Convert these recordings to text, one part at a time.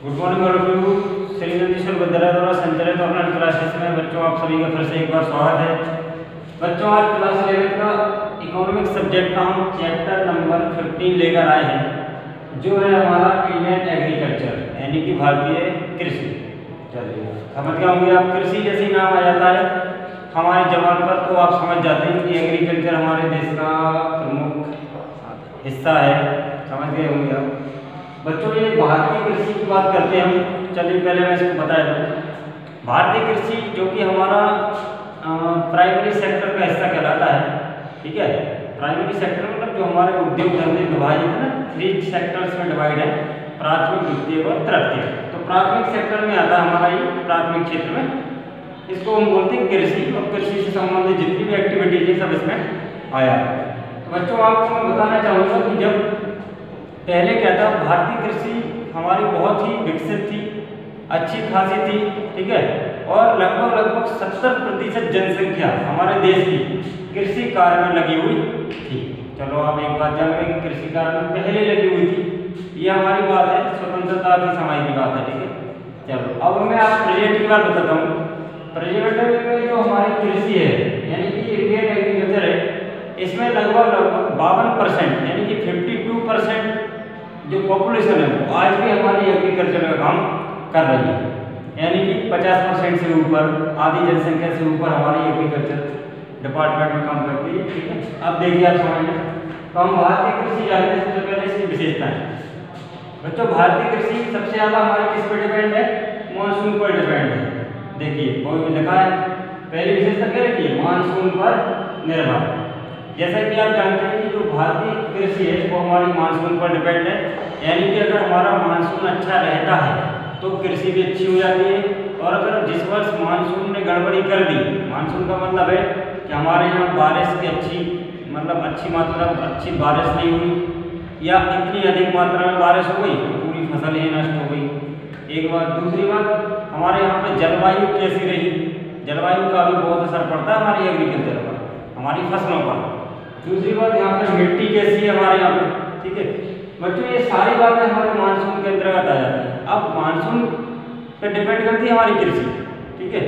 Good morning all of you. Shri Nandishwar विद्यालय द्वारा संचालित ऑनलाइन क्लासेस में बच्चों आप सभी का फिर से एक बार स्वागत है। बच्चों आज क्लास 11 का इकोनॉमिक सब्जेक्ट का हम चैप्टर नंबर 15 लेकर आए हैं, जो है हमारा इंडियन एग्रीकल्चर यानी कि भारतीय कृषि। चलिए समझ गए होंगे आप, कृषि जैसे ही नाम आ जाता है हमारे जबान पर तो आप समझ जाते हैं कि एग्रीकल्चर हमारे देश का प्रमुख हिस्सा है। समझ गए होंगे आप बच्चों। ये भारतीय कृषि की बात करते हैं हम। चलिए पहले मैं इसको बता दूँ। भारतीय कृषि जो कि हमारा प्राइमरी सेक्टर का हिस्सा कहलाता है, ठीक है। प्राइमरी सेक्टर मतलब जो हमारे उद्योग धंधे विभाजित है ना, 3 सेक्टर्स में डिवाइड है, प्राथमिक, द्वितीय और तृतीय। तो प्राथमिक सेक्टर में आता है हमारा ये प्राथमिक क्षेत्र में, इसको हम बोलते हैं कृषि, और कृषि से संबंधित जितनी भी एक्टिविटीज है सब इसमें आया है। तो बच्चों आपको मैं बताना चाहूँगा कि जब पहले क्या था, भारतीय कृषि हमारी बहुत ही विकसित थी, अच्छी खासी थी, ठीक है। और लगभग 70% जनसंख्या हमारे देश की कृषि कार्य में लगी हुई थी। चलो आप एक बात जान गए कि कृषि कार्य में पहले लगी हुई थी, ये हमारी बात है, स्वतंत्रता के समय की बात है, ठीक है। चलो अब मैं आप प्रेजेंट की बात बताता हूँ। प्रेजेंट में जो हमारी कृषि है यानी कि इंडियन एग्रीकल्चर है, इसमें लगभग 52% यानी कि 52% जो पॉपुलेशन है वो आज भी हमारी एग्रीकल्चर का काम कर रही है, यानी कि 50% से ऊपर, आधी जनसंख्या से ऊपर हमारी एग्रीकल्चर डिपार्टमेंट में काम करती है, ठीक है। अब देखिए आप समझिए, तो हम भारतीय कृषि जानते हैं। सबसे पहले इसकी विशेषताएं बच्चों, भारतीय कृषि सबसे ज़्यादा हमारे किस पर डिपेंड है, मानसून पर डिपेंड है। देखिए बोर्ड में लिखा है, पहली विशेषता क्या लिखी, मानसून पर निर्भर। जैसा कि आप जानते हैं कि जो भारतीय कृषि है वो हमारी मानसून पर डिपेंड है, यानी कि अगर हमारा मानसून अच्छा रहता है तो कृषि भी अच्छी हो जाती है। और अगर जिस वर्ष मानसून ने गड़बड़ी कर दी, मानसून का मतलब है कि हमारे यहाँ बारिश की अच्छी मात्रा अच्छी बारिश नहीं हुई या इतनी अधिक मात्रा में बारिश हो गई तो पूरी फसल ही नष्ट हो गई। एक बात। दूसरी बात, हमारे यहाँ पे जलवायु कैसी रही, जलवायु का भी बहुत असर पड़ता है हमारी एग्रीकल्चर पर, हमारी फसलों पर। दूसरी बात, यहाँ पे मिट्टी कैसी है हमारे यहाँ पे, ठीक है बच्चों। ये सारी बातें हमारे मानसून के अंतर्गत आ जाती है। अब मानसून पे डिपेंड करती है हमारी कृषि, ठीक है।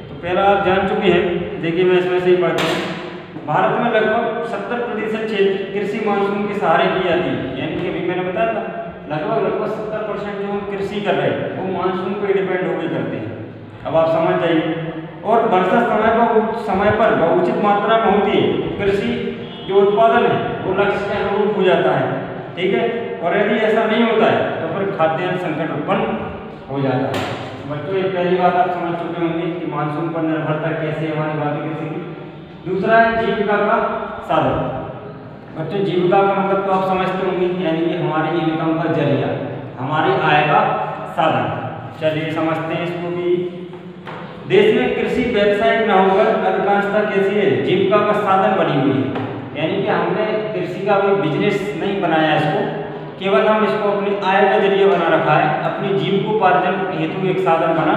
तो पहला आप जान चुके हैं, देखिए मैं इसमें से ही पढ़ता हूँ। भारत में लगभग 70% क्षेत्र कृषि मानसून के सहारे की जाती है, यानी कि अभी मैंने बताया था लगभग 70% जो हम कृषि कर रहे हैं वो मानसून पर डिपेंड होकर करते हैं। अब आप समझ जाइए। और वर्षा समय पर उचित मात्रा में होती है, कृषि जो उत्पादन है वो लक्ष्य के अनुरूप हो जाता है, ठीक है। और यदि ऐसा नहीं होता है तो फिर खाद्यान्न संकट उत्पन्न हो जाता है। बच्चों ये पहली बात आप समझ चुके होंगे कि मानसून पर निर्भरता कैसे हमारी भारतीय कृषि की। दूसरा है जीविका का साधन। बच्चों जीविका का मतलब तो आप समझते होंगे, यानी कि हमारी इनकम का जरिया, हमारी आय का साधन। चलिए समझते हैं इसको भी। देश में कृषि व्यावसायिक न होकर अधिकांशता कैसी है, जीविका का साधन बनी हुई है, यानी कि हमने कृषि का भी बिजनेस नहीं बनाया इसको, केवल हम इसको अपनी आय का जरिया बना रखा है, अपनी जीविकोपार्जन हेतु एक साधन बना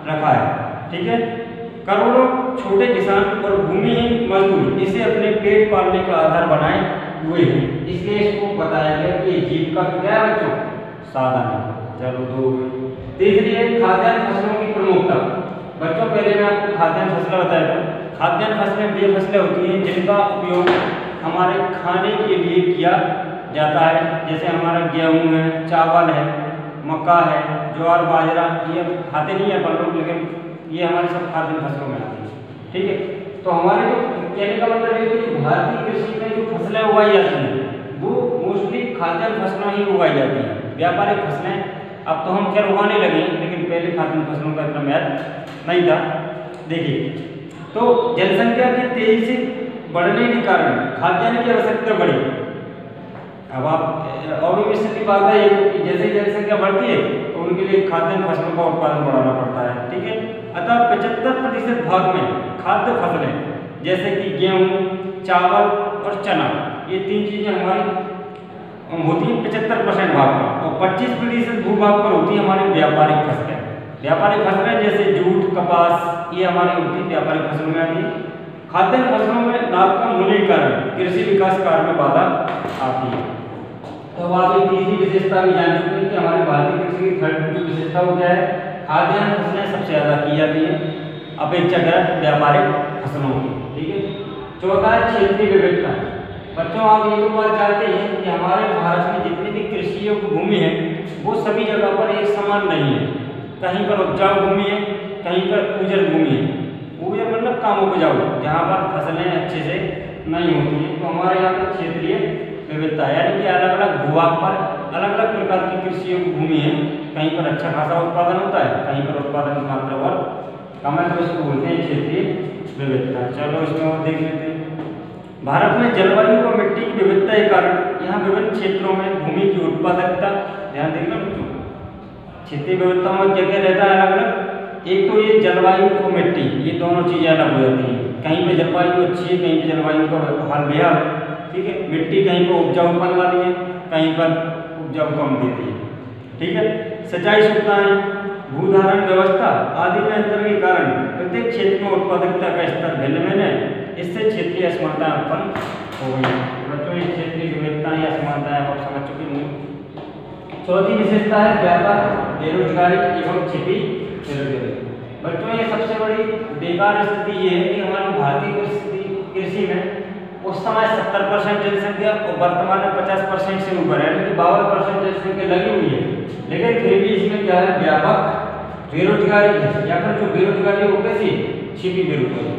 रखा है, ठीक है। करोड़ों छोटे किसान और भूमिहीन मजदूर इसे अपने पेट पालने का आधार बनाए हुए हैं, इसलिए इसको बताया गया कि जीविका क्या है बच्चों, साधन है। चलो दो। तीसरी है खाद्यान्न फसलों की प्रमुखता। बच्चों पहले मैं आपको खाद्यान्न फसलें बताया था। खाद्यान्न फसलें वे फसलें होती हैं जिनका उपयोग हमारे खाने के लिए किया जाता है, जैसे हमारा गेहूँ है, चावल है, मक्का है, ज्वार बाजरा, ये खाते नहीं है अपन लोग, लेकिन ये हमारे सब खाद्यान्न फसलों में आती है, ठीक है। तो हमारे जो कहने का मतलब ये कि भारतीय कृषि में जो फसलें उगाई जाती हैं वो मोस्टली खाद्यान्न फसलें ही उगाई जाती हैं। व्यापारिक फसलें अब तो हम खैर उगाने लगे हैं, लेकिन पहले खाद्यान्न फसलों का इतना महत्व नहीं था। देखिए तो जनसंख्या की तेजी से बढ़ने के कारण खाद्यान्न की आवश्यकता बढ़ी। अब आप ऑब्जर्वेशन की बात है कि जैसे जनसंख्या बढ़ती है तो उनके लिए खाद्यान्न फसलों का उत्पादन बढ़ाना पड़ता है, ठीक है। अतः 75% भाग में खाद्य फसलें जैसे कि गेहूँ, चावल और चना, ये 3 चीज़ें हमारी होती हैं 75% भाग पर, और 25% भूभाग पर होती है हमारी व्यापारिक फसलें। व्यापारिक फसलें जैसे जूट, कपास, ये हमारी होती है व्यापारिक फसलों में आती है। खाद्यान्न फसलों में लाभ कम होने के कारण कृषि विकास कार्य में बाधा आती है। तो अब आप एक तीसरी विशेषता भी जान चुके हैं कि हमारी भारतीय कृषि की थर्ड जो विशेषता वो क्या है, खाद्यान्न फसलें सबसे ज़्यादा की जाती हैं अपेक्षाकृत व्यापारिक फसलों की। ठीक है। चौथा है क्षेत्रीय विविधता। बच्चों आप ये तो बात जानते हैं कि हमारे भारत में जितनी भी कृषि योग्य भूमि है वो सभी जगह पर एक समान नहीं है। कहीं पर उपजाऊ भूमि है, कहीं पर उजर भूमि है। उजर मतलब कम उपजाऊ, जहाँ पर फसलें अच्छे से नहीं होती हैं। तो हमारे यहाँ पर क्षेत्रीय विविधता यानी कि अलग अलग भूभाग पर अलग अलग प्रकार की कृषि योग्य भूमि है। कहीं पर अच्छा खासा उत्पादन होता है, कहीं पर उत्पादन की मात्रा और कम है, तो इसको बोलते हैं क्षेत्रीय विविधता। चलो इसमें और देख लेते हैं। भारत में जलवायु और मिट्टी की विविधता के कारण यहाँ विभिन्न क्षेत्रों में भूमि की उत्पादकता, ध्यान देखना बच्चों, क्षेत्रीय विविधताओं में क्या क्या रहता है अलग अलग। एक तो ये जलवायु और मिट्टी, ये दोनों चीज़ें अलग हो जाती हैं। कहीं पे जलवायु अच्छी है, कहीं पे जलवायु का हाल बेहाल है। ठीक है। मिट्टी कहीं पर उपजाऊपन वाली है, कहीं पर उपजाऊ कम देती है। ठीक है। सिंचाई सुविधाएं, भूधारण व्यवस्था आदि में अंतर के कारण प्रत्येक क्षेत्र में उत्पादकता का स्तर भिन्न भिन्न है। इससे क्षेत्रीय असमानता उत्पन्न हो गई। बच्चों ये क्षेत्रीय विविधताएं या असमानताएं आप समझ चुके होंगे। चौथी विशेषता है व्यापार, बेरोजगारी एवं छिपी बेरोजगारी। बच्चों ये सबसे बड़ी बेकार स्थिति ये है कि हमारी भारतीय कृषि में उस समय 70% जनसंख्या और वर्तमान में 50% से ऊपर है, यानी कि 52% जनसंख्या लगी हुई है। लेकिन फिर भी इसमें क्या है, व्यापक बेरोजगारी है, या फिर जो बेरोजगारी वो कैसी, छिपी बेरोजगारी।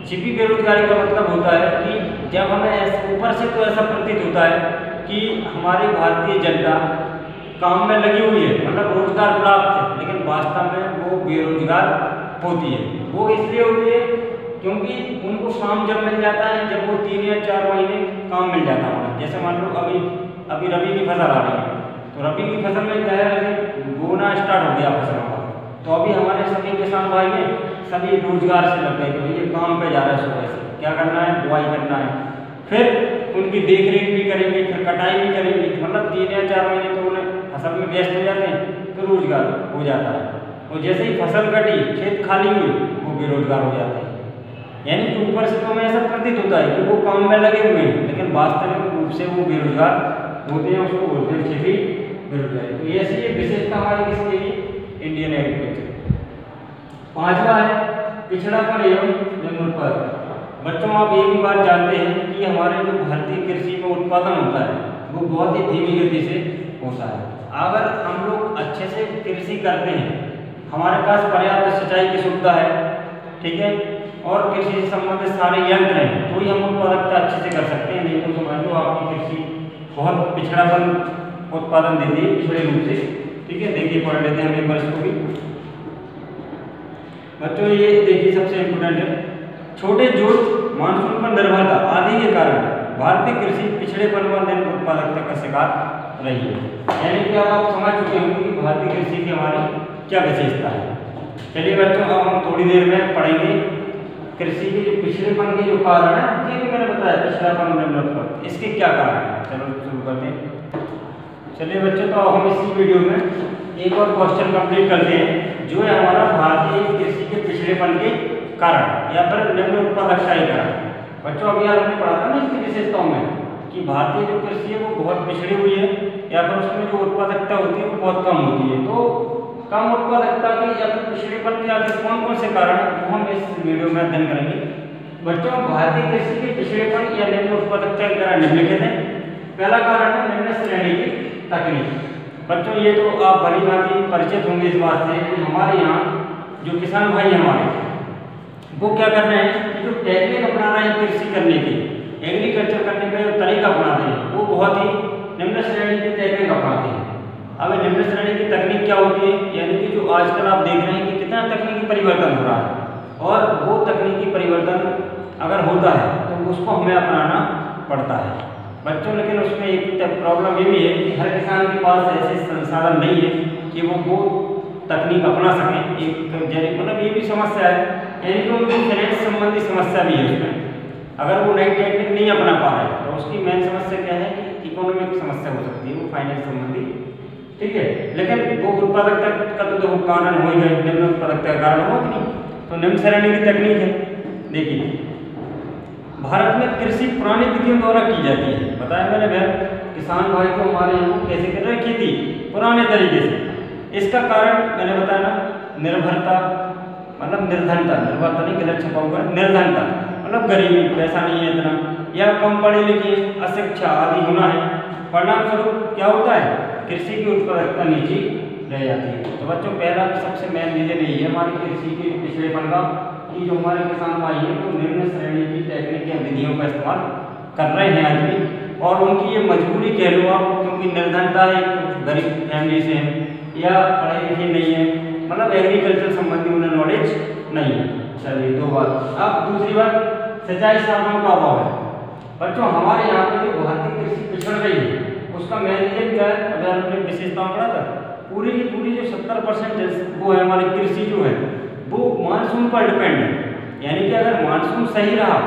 छिपी बेरोजगारी का मतलब होता है कि जब हमें ऊपर से तो ऐसा प्रतीत होता है कि हमारी भारतीय जनता काम में लगी हुई है, मतलब रोजगार प्राप्त है, लेकिन वास्तव में वो बेरोजगार होती है। वो इसलिए होती है क्योंकि उनको काम जब मिल जाता है, जब वो 3 या 4 महीने काम मिल जाता है। जैसे मान लो अभी रबी की फसल आ रही है, तो रबी की फसल में क्या है, अभी बोना स्टार्ट हो गया फसलों का, तो अभी हमारे सभी किसान भाई हैं सभी रोजगार से लग गए कि भैया काम पे जा रहा है, सुबह से क्या करना है, बुआई करना है, फिर उनकी देख रेख भी करेंगे, फिर कटाई भी करेंगे, मतलब 3 या 4 महीने तो उन्हें फसल में व्यस्त हो जाते हैं, तो रोजगार हो जाता है। और जैसे ही फसल कटी, खेत खाली हुई, वो बेरोजगार हो जाते हैं। यानी कि ऊपर से तो हमें ऐसा प्रतीत होता है कि वो काम में लगे हुए हैं, लेकिन वास्तविक रूप से वो बेरोजगार होते हैं, उसको बोलते हैं छिपी बेरोजगारी। तो ये ऐसी विशेषता हमारी किसकी है, इंडियन एग्रीकल्चर। पांचवा है पिछड़ापन एवं निम्नोत्पादन। बच्चों आप ये भी बात जानते हैं कि हमारे जो भारतीय कृषि में उत्पादन होता है वो बहुत ही धीमी गति से होता है। अगर हम लोग अच्छे से कृषि करते हैं, हमारे पास पर्याप्त सिंचाई की सुविधा है, ठीक है, और कृषि से संबंधित सारे यंत्र हैं, तो ही हम उत्पादकता अच्छे से कर सकते हैं। नहीं तो समझ लो आपकी कृषि बहुत पिछड़ापन उत्पादन देती है, पिछड़े रूप से। ठीक है। देखिए पढ़ लेते हैं हम एक बार इसको भी। बच्चों ये देखिए सबसे इम्पोर्टेंट है, छोटे जोत, मानसून पर निर्भरता आदि के कारण भारतीय कृषि पिछड़ेपन व निम्न उत्पादकता का शिकार रही है। यानी कि अब आप समझ चुके होंगे कि भारतीय कृषि की हमारी क्या विशेषता है। चलिए बच्चों अब हम थोड़ी देर में पढ़ेंगे कृषि के जो पिछड़ेपन के जो कारण है, ये भी मैंने बताया पिछड़ापन निम्न उत्पादन, इसके क्या कारण है। चलो शुरू करते हैं। चलिए बच्चों तो हम इसी वीडियो में एक और क्वेश्चन कंप्लीट करते हैं, जो है हमारा भारतीय कृषि के पिछड़ेपन के कारण या फिर निम्न उत्पादकता के कारण। बच्चों अभी आपने पढ़ा था ना इसकी विशेषताओं में कि भारतीय जो कृषि है वो बहुत पिछड़ी हुई है, या फिर उसमें जो उत्पादकता होती है वो बहुत कम होती है। तो कम उत्पादकता के या फिर पिछड़ेपन के आखिर कौन कौन से कारण है वो हम इस वीडियो में अध्ययन करेंगे। बच्चों भारतीय कृषि के पिछड़ेपन या निम्न उत्पादकता के कारण निम्नलिखित है। पहला कारण है निम्न श्रेणी की तकनीक। बच्चों ये तो आप भली भांति परिचित होंगे इस बात से कि हमारे यहाँ जो किसान भाई हमारे वो क्या कर रहे हैं कि जो टेक्निक अपना रहे हैं कृषि करने की, एग्रीकल्चर करने का जो तरीका अपनाते हैं वो बहुत ही निम्न श्रेणी की टेक्निक अपनाते हैं। अब निम्न श्रेणी की तकनीक क्या होती है, यानी कि जो आजकल आप देख रहे हैं कि कितना तकनीकी परिवर्तन हो रहा है, और वो तकनीकी परिवर्तन अगर होता है तो उसको हमें अपनाना पड़ता है बच्चों। लेकिन उसमें एक प्रॉब्लम ये भी है कि हर किसान के पास ऐसे संसाधन नहीं है कि वो तकनीक अपना सकें। एक मतलब ये भी समस्या है, यानी कि उनकी फाइनेंस संबंधी समस्या भी है उसमें। अगर वो नई टेक्निक नहीं अपना पा रहे तो उसकी मेन समस्या क्या है कि इकोनॉमिक समस्या हो सकती है, वो फाइनेंस संबंधी। ठीक है। लेकिन वो उत्पादकता का तो कारण हो ही गए, निम्न उत्पादकता का कारण हो कि नहीं। तो निम्न श्रेणी की तकनीक है। देखिए भारत में कृषि पुरानी विधियों द्वारा की जाती है, बताया मैंने भैया किसान भाई को हमारे यहाँ कैसे कर रहे हैं खेती पुराने तरीके से। इसका कारण मैंने बताया ना, निर्भरता मतलब निर्धनता, निर्भरता नहीं गलत छपा हुआ है, निर्धनता मतलब गरीबी, पैसा नहीं है इतना, या कम पढ़े लिखे, अशिक्षा आदि होना है। परिणाम स्वरूप क्या होता है, कृषि की उत्पादकता नीचे रह जाती है। तो बच्चों पहला सबसे मेन रीजन यही है हमारी कृषि के पिछड़ेपन का, कि जो हमारे किसान भाई हैं वो निम्न श्रेणी की तकनीक या विधियों का इस्तेमाल कर रहे हैं आज भी, और उनकी ये मजबूरी कह लो आप, क्योंकि निर्धनता है, गरीब फैमिली से हैं या पढ़े लिखे नहीं है, मतलब एग्रीकल्चर संबंधी उन्हें नॉलेज नहीं है। चलिए दो बात। अब दूसरी बात, सिंचाई साधनों का अभाव है। बच्चों हमारे यहाँ पे जो भारतीय कृषि पिछड़ रही है उसका मेन रीजन क्या है, अगर हमने विशेषताओं पढ़ा था, पूरी की पूरी जो 70% वो है हमारी कृषि जो है वो मानसून पर डिपेंड है। यानी कि अगर मानसून सही रहा,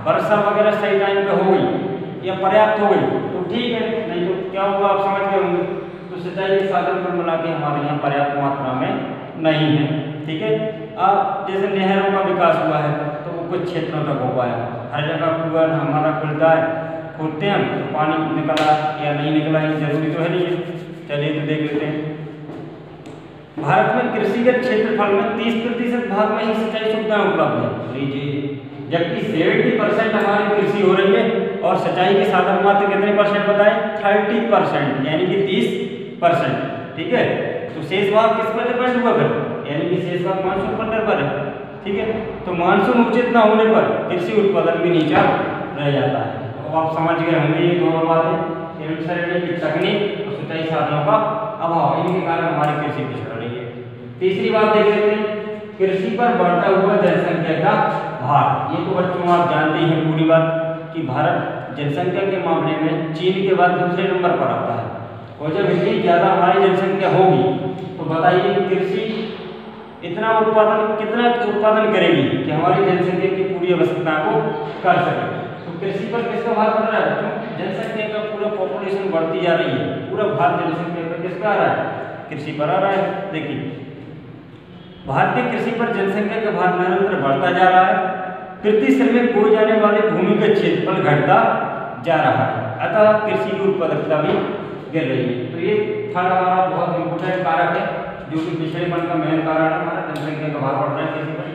वर्षा वगैरह सही टाइम पे हो गई या पर्याप्त हो गई तो ठीक है, नहीं तो क्या होगा आप समझ गए होंगे। तो सिंचाई के साधन पर मिला के हमारे यहाँ पर्याप्त मात्रा में नहीं है। ठीक है, अब जैसे नहरों का विकास हुआ है तो वो कुछ क्षेत्रों तक हो पाया, हर जगह कुआं हमारा खुलता है, खोदते हैं तो पानी निकला या नहीं निकला ये जरूरी तो है नहीं है। चलिए तो देख लेते हैं। भारत में कृषिगत क्षेत्रफल में 30% भाग में ही सिंचाई सुविधाएं उपलब्ध है, लीजिए, जबकि 70% हमारी कृषि हो रही है और सिंचाई के साधन मात्र कितने परसेंट बताएं, 30%, यानी कि 30%। ठीक है, तो शेष भाग किस पर डिपेंड हुआ फिर, यानी कि शेष भाग मानसून पर निर्भर है। ठीक है, तो मानसून उचित न होने पर कृषि उत्पादन भी नीचा रह जाता है। तो आप समझ गए होंगे ये दोनों बातें, की तकनीक और सिंचाई साधनों का अभाव, इनके कारण हमारी कृषि पिछड़ रही है। तीसरी बात देख लेते हैं, कृषि पर बढ़ता हुआ जनसंख्या का भार। ये तो बच्चों आप जानते ही हैं पूरी बात कि भारत जनसंख्या के मामले में चीन के बाद दूसरे नंबर पर आता है, और जब इतनी ज़्यादा हमारी जनसंख्या होगी तो बताइए कृषि इतना उत्पादन कितना उत्पादन करेगी कि हमारी जनसंख्या की पूरी आवश्यकता को कर सके। तो कृषि पर किसका भार पड़ रहा है बच्चों, जनसंख्या का पूरा पॉपुलेशन बढ़ती जा रही है, पूरा भार जनसंख्या पर किसका आ रहा है, कृषि पर आ रहा है। देखिए भारतीय कृषि पर जनसंख्या का भार निरंतर बढ़ता जा रहा है, प्रति श्रमिक बोई जाने वाले भूमि का क्षेत्रफल घटता जा रहा है, अतः कृषि की उत्पादकता भी गिर रही है। तो ये थर्ड हमारा बहुत इंपोर्टेंट कारक है जो कि पिछड़ेपन का मेन कारण है, हमारा जनसंख्या का भार बढ़ रहा है कृषि पर।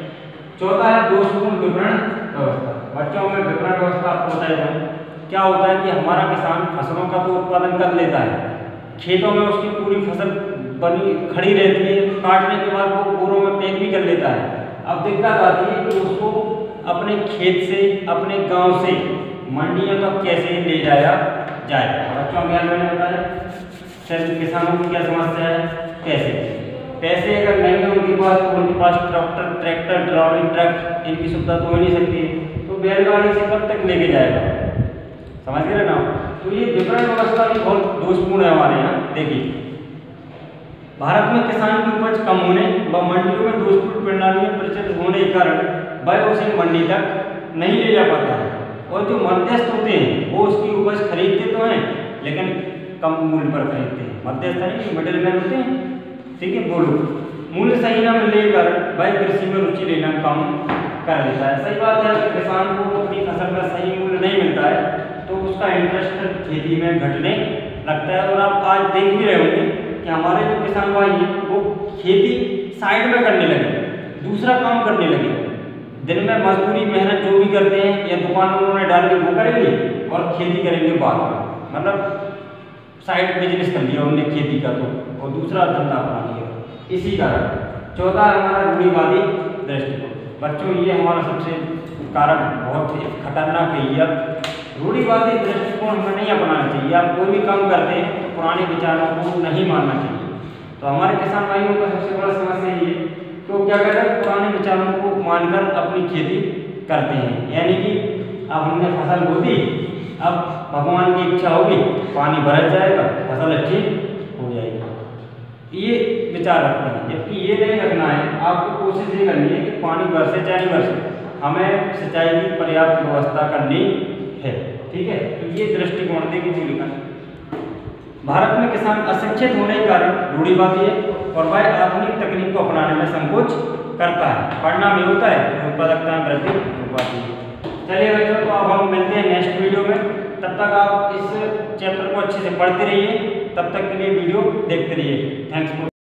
चौथा है दोषपूर्ण विपणन व्यवस्था। बच्चों में विपणन व्यवस्था आपको बताया क्या होता है कि हमारा किसान फसलों का तो उत्पादन कर लेता है, खेतों में उसकी पूरी फसल बनी खड़ी रहती है, काटने के बाद वो बोरों में पैक भी कर लेता है। अब दिक्कत आती है कि उसको अपने खेत से, अपने गांव से मंडियों तक कैसे ले जाया जाए। बच्चों में मैंने बताया किसानों की क्या समस्या है, कैसे पैसे अगर नहीं है उनके पास ट्रैक्टर ट्रॉली ट्रक इनकी सुविधा तो हो नहीं सकती, तो बैलगाड़ी से कब तक लेके जाएगा, समझ गए ना। तो ये विपणन व्यवस्था भी बहुत दोषपूर्ण है हमारे यहाँ। देखिए भारत में किसान की उपज कम होने व मंडियों में दोषपूर्ण प्रणालियां प्रचलित होने के कारण वह उसे मंडी तक नहीं ले जा पाता है, और जो मध्यस्थ होते हैं वो उसकी उपज खरीदते तो हैं लेकिन कम मूल्य पर खरीदते हैं। मध्यस्थ नहीं, मिडिल मैन होते हैं। ठीक है, बोलो मूल्य सही न मिलने के कारण वह कृषि में रुचि लेना कम कर लेता है। सही बात है, अगर किसान को अपनी फसल का सही मूल्य नहीं मिलता है तो उसका इंटरेस्ट खेती में घटने लगता है। और आप आज देख भी रहे होंगे कि हमारे जो किसान भाई हैं वो खेती साइड में करने लगे, दूसरा काम करने लगे, दिन में मजदूरी मेहनत जो भी करते हैं या दुकान उन्होंने डाल दी वो करेंगे और खेती करेंगे बाद में, मतलब साइड बिजनेस कर लिया उन्होंने खेती का, तो और दूसरा धंधा अपना लिया। इसी कारण चौथा हमारा रूढ़िवादी दृष्टिकोण। बच्चों ये हमारा सबसे कारक बहुत खतरनाक है। ये रूढ़िवादी दृष्टिकोण हमें नहीं अपनाना चाहिए। आप कोई भी काम करते हैं तो पुराने विचारों को नहीं मानना चाहिए। तो हमारे किसान भाइयों का सबसे बड़ा समस्या ये है, तो क्या कहते हैं, पुराने विचारों को मानकर अपनी खेती करते हैं। यानी कि अब हमने फसल बो दी, अब भगवान की इच्छा होगी पानी बरस जाएगा, फसल अच्छी हो जाएगी, ये विचार रखते हैं। जबकि ये नहीं रखना है, आपको कोशिश ये करनी है कि पानी बरसे चाहे नहीं बरसे, हमें सिंचाई की पर्याप्त व्यवस्था करनी है। ठीक है, तो ये दृष्टिकोण देखिए लिखा है। भारत में किसान अशिक्षित होने के कारण रूढ़िवादी है और वह आधुनिक तकनीक को अपनाने में संकोच करता है। परिणाम ये होता है उत्पादकता में वृद्धि हो पाती है। चलिए बच्चों, तो अब हम मिलते हैं नेक्स्ट वीडियो में। तब तक आप इस चैप्टर को अच्छे से पढ़ते रहिए, तब तक के लिए वीडियो देखते रहिए। Thanks for